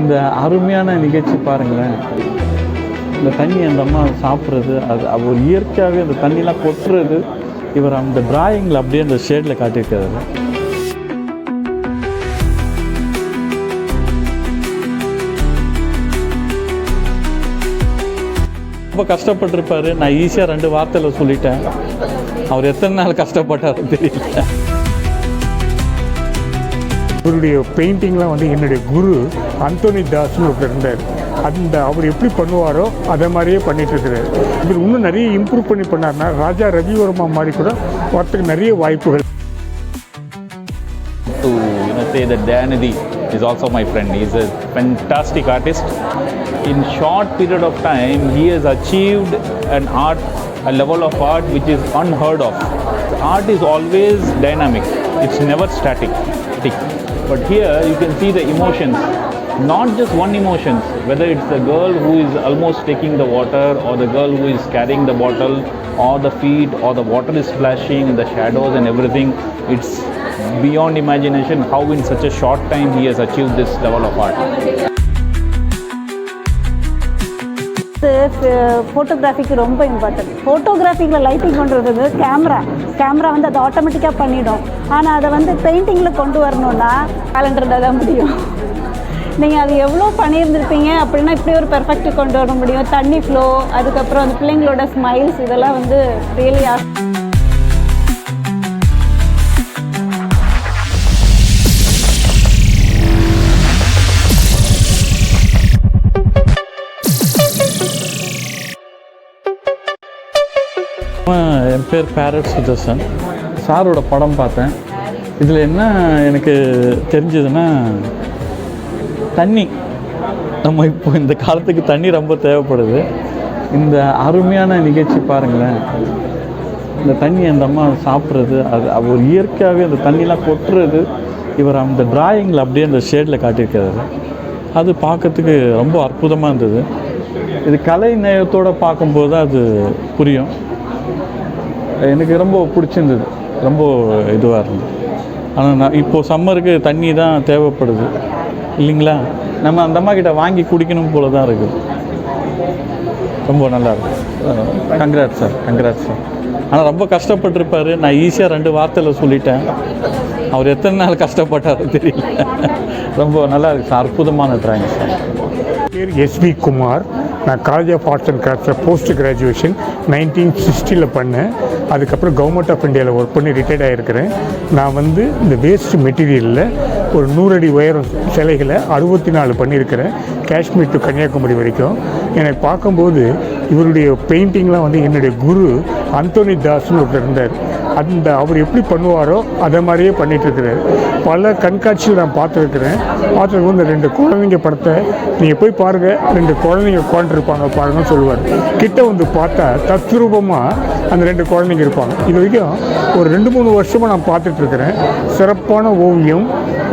இந்த அருமையான நிகழ்ச்சி பாருங்களேன். இந்த தண்ணி அந்த அம்மா சாப்பிட்றது, அது ஒரு இயற்கையாகவே அந்த தண்ணிலாம் கொட்டுறது. இவர் அந்த டிராயிங்கில் அப்படியே அந்த ஷேடில் காட்டியிருக்காரு. ரொம்ப கஷ்டப்பட்டிருப்பார். நான் ஈஸியாக 2 வார்த்தையில் சொல்லிட்டேன். அவர் எத்தனை நாள் கஷ்டப்பட்டார் தெரியல. இவருடைய பெயிண்டிங்லாம் வந்து என்னுடைய குரு அந்தோனி தாஸ்னு ஒருத்தர் இருந்தார். அவர் எப்படி பண்ணுவாரோ அதை மாதிரியே பண்ணிகிட்ருக்கிறார். இவர் இன்னும் நிறைய இம்ப்ரூவ் பண்ணார்னா ராஜா ரவிவர்மா மாதிரி கூட வரத்துக்கு நிறைய வாய்ப்புகள். To say that Dani is also my friend. He is a fantastic artist. In short period of time, he has achieved a level of art which is unheard of. Art is always dynamic. It's never static. But here you can see the emotions, not just one emotion, whether it's the girl who is almost taking the water, or the girl who is carrying the bottle, or the feet, or the water is splashing, the shadows and everything. It's beyond imagination how in such a short time he has achieved this level of art. ஃபோட்டோகிராஃபிக்கு ரொம்ப important. ஃபோட்டோகிராஃபிக்கில் lighting பண்ணுறது camera வந்து அதை ஆட்டோமேட்டிக்காக பண்ணிடும். ஆனால் அதை வந்து பெயிண்டிங்கில் கொண்டு வரணுன்னா கேலண்டரில் தான் முடியும். நீங்கள் அது எவ்வளோ பண்ணியிருந்திருப்பீங்க அப்படின்னா இப்படி ஒரு பெர்ஃபெக்ட் கொண்டு வர முடியும். தண்ணி ஃப்ளோ, அதுக்கப்புறம் அந்த பிள்ளைங்களோட ஸ்மைல்ஸ், இதெல்லாம் வந்து ரியலி என் பேர் பேரட் சுதர்சன். சாரோட படம் பார்த்தேன். இதில் என்ன எனக்கு தெரிஞ்சதுன்னா, தண்ணி நம்ம இப்போ இந்த காலத்துக்கு தண்ணி ரொம்ப தேவைப்படுது. இந்த அருமையான நிகழ்ச்சி பாருங்களேன். இந்த தண்ணி அந்த அம்மா சாப்பிட்றது, அது ஒரு இயற்கையாகவே அந்த தண்ணிலாம் கொட்டுறது. இவர் அந்த டிராயிங்கில் அப்படியே அந்த ஷேடில் காட்டியிருக்காரு. அது பார்க்கறதுக்கு ரொம்ப அற்புதமாக இருந்தது. இது கலை நேயத்தோடு பார்க்கும்போது தான் அது புரியும். எனக்கு ரொம்ப பிடிச்சிருந்தது, ரொம்ப இதுவாக இருந்தது. ஆனால் நான் இப்போது சம்மருக்கு தண்ணி தான் தேவைப்படுது இல்லைங்களா? நம்ம அந்த அம்மா கிட்ட வாங்கி குடிக்கணும் போல தான் இருக்குது. ரொம்ப நல்லாயிருக்கு. Congrats sir. ஆனால் ரொம்ப கஷ்டப்பட்டிருப்பார். நான் ஈஸியாக 2 வார்த்தையில் சொல்லிட்டேன். அவர் எத்தனை நாள் கஷ்டப்பட்டார் தெரியல. ரொம்ப நல்லா இருக்குது சார். அற்புதமான டிராயிங் சார். பேர் எஸ்வி குமார். நான் காலேஜ் ஆஃப் ஆர்ட்ஸ் அண்ட் கிராஃப்ட்ஸில் போஸ்ட் கிராஜுவேஷன் 1960 பண்ணேன். அதுக்கப்புறம் கவர்மெண்ட் ஆஃப் இந்தியாவில் ஒர்க் பண்ணி ரிட்டையர்ட் ஆகிருக்கிறேன். நான் வந்து இந்த வேஸ்ட் மெட்டீரியலில் ஒரு 100 அடி உயரம் சிலைகளை 64 பண்ணியிருக்கிறேன், காஷ்மீர் டு கன்னியாகுமரி வரைக்கும். எனக்கு பார்க்கும்போது இவருடைய பெயிண்டிங்லாம் வந்து என்னுடைய குரு அந்தோனி தாஸ்னு ஒருத்தர் இருந்தார். அவர் எப்படி பண்ணுவாரோ அதை மாதிரியே பண்ணிகிட்ருக்கிறார். பல கண்காட்சிகள் நான் பார்த்துருக்குறேன். இந்த 2 குழந்தைங்க படத்தை நீங்கள் போய் பாருங்கள். 2 குழந்தைங்க உட்காந்துருப்பாங்க பாருங்கன்னு சொல்லுவார். கிட்ட வந்து பார்த்தா தத்ரூபமாக அந்த 2 குழந்தைங்க இருப்பாங்க. இது வரைக்கும் ஒரு 2-3 வருஷமாக நான் பார்த்துட்ருக்குறேன். சிறப்பான ஓவியம்.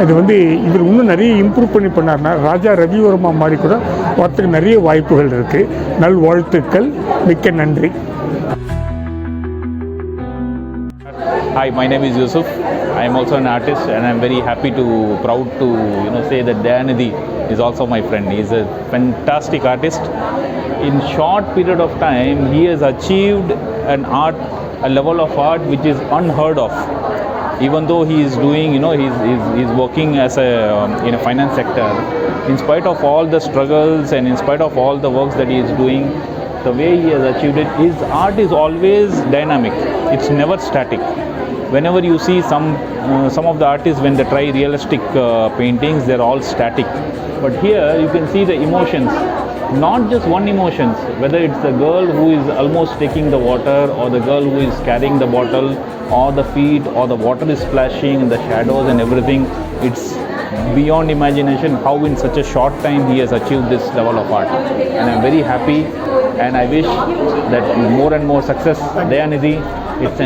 இது வந்து இவர் இன்னும் நிறைய இம்ப்ரூவ் பண்ணார்னா ராஜா ரவிவர்மா மாதிரி கூட வரத்துக்கு நிறைய வாய்ப்புகள் இருக்குது. நல்வாழ்த்துக்கள். மிக்க நன்றி. Hi, my name is Yusuf. I am also an artist, and I am very proud to say that Dani is also my friend. He is a fantastic artist. In short period of time, he has achieved a level of art which is unheard of. Even though he is doing, he's working as in a finance sector. In spite of all the struggles and in spite of all the works that he is doing, the way he has achieved it, his art is always dynamic. It's never static. Whenever you see some of the artists, when they try realistic paintings, they're all static. But here you can see the emotions, not just one emotions, whether it's the girl who is almost taking the water, or the girl who is carrying the bottle, or the feet, or the water is splashing, and the shadows and everything. It's beyond imagination how in such a short time he has achieved this level of art. And I'm very happy, and I wish that more and more success. Dayanidhi, it's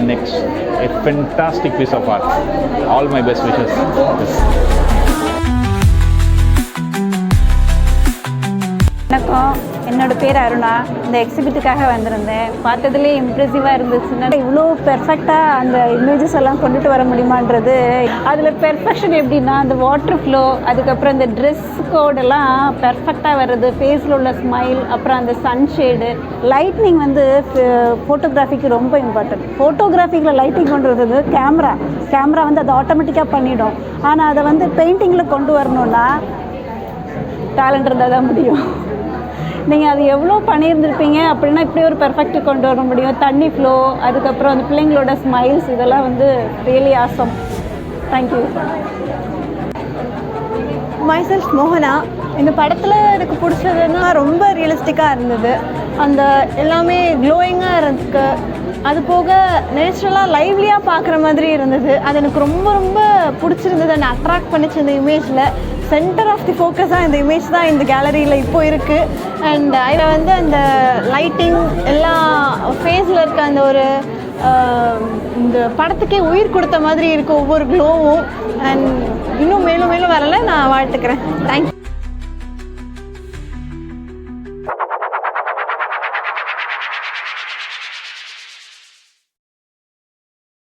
a fantastic piece of art. All my best wishes. வணக்கம். என்னோடய பேர் அருணா. இந்த எக்ஸிபிட்டுக்காக வந்திருந்தேன். பார்த்ததுலேயே இம்ப்ரெசிவாக இருந்துச்சுன்னா இவ்வளோ பெர்ஃபெக்டாக அந்த images எல்லாம் கொண்டுட்டு வர முடியுமான்றது. அதில் பெர்ஃபெக்ஷன் எப்படின்னா அந்த வாட்டர் ஃப்ளோ, அதுக்கப்புறம் இந்த ட்ரெஸ் கோடெல்லாம் பெர்ஃபெக்டாக வர்றது, ஃபேஸில் உள்ள ஸ்மைல், அப்புறம் அந்த சன்ஷேடு, லைட்னிங் வந்து ஃபோட்டோகிராஃபிக்கு ரொம்ப இம்பார்ட்டன்ட். ஃபோட்டோகிராஃபிக்கில் லைட்டிங் கொண்டு வந்து கேமரா வந்து அதை ஆட்டோமேட்டிக்காக பண்ணிடும். ஆனால் அதை வந்து பெயிண்டிங்கில் கொண்டு வரணுன்னா டேலண்ட் இருந்தால் தான் முடியும். நீங்கள் அது எவ்வளோ பண்ணியிருந்திருப்பீங்க அப்படின்னா இப்படி ஒரு பெர்ஃபெக்ட் கொண்டு வர முடியும். தண்ணி ஃப்ளோ, அதுக்கப்புறம் அந்த பிள்ளைங்களோட ஸ்மைல்ஸ், இதெல்லாம் வந்து ரியலி ஆசம். தேங்க்யூ. மைசெல்ஃப் மோகனா. இந்த படத்தில் எனக்கு பிடிச்சதுன்னா ரொம்ப ரியலிஸ்டிக்காக இருந்தது. அந்த எல்லாமே க்ளோயிங்காக இருந்துக்கு, அது போக நேச்சுரலாக லைவ்லியாக பார்க்குற மாதிரி இருந்தது. அது எனக்கு ரொம்ப ரொம்ப பிடிச்சிருந்தது. என்னை அட்ராக்ட் பண்ணிச்சு இந்த இமேஜில். சென்டர் ஆஃப் தி ஃபோக்கஸாக இந்த இமேஜ் தான் இந்த கேலரியில் இப்போது இருக்குது. அண்ட் அதில் வந்து அந்த லைட்டிங் எல்லாம் ஃபேஸில் இருக்க அந்த ஒரு இந்த படத்துக்கே உயிர் கொடுத்த மாதிரி இருக்குது ஒவ்வொரு க்ளோவும். அண்ட் இன்னும் மேலும் மேலும் வரலை. நான் வாழ்த்துக்கிறேன். தேங்க்யூ.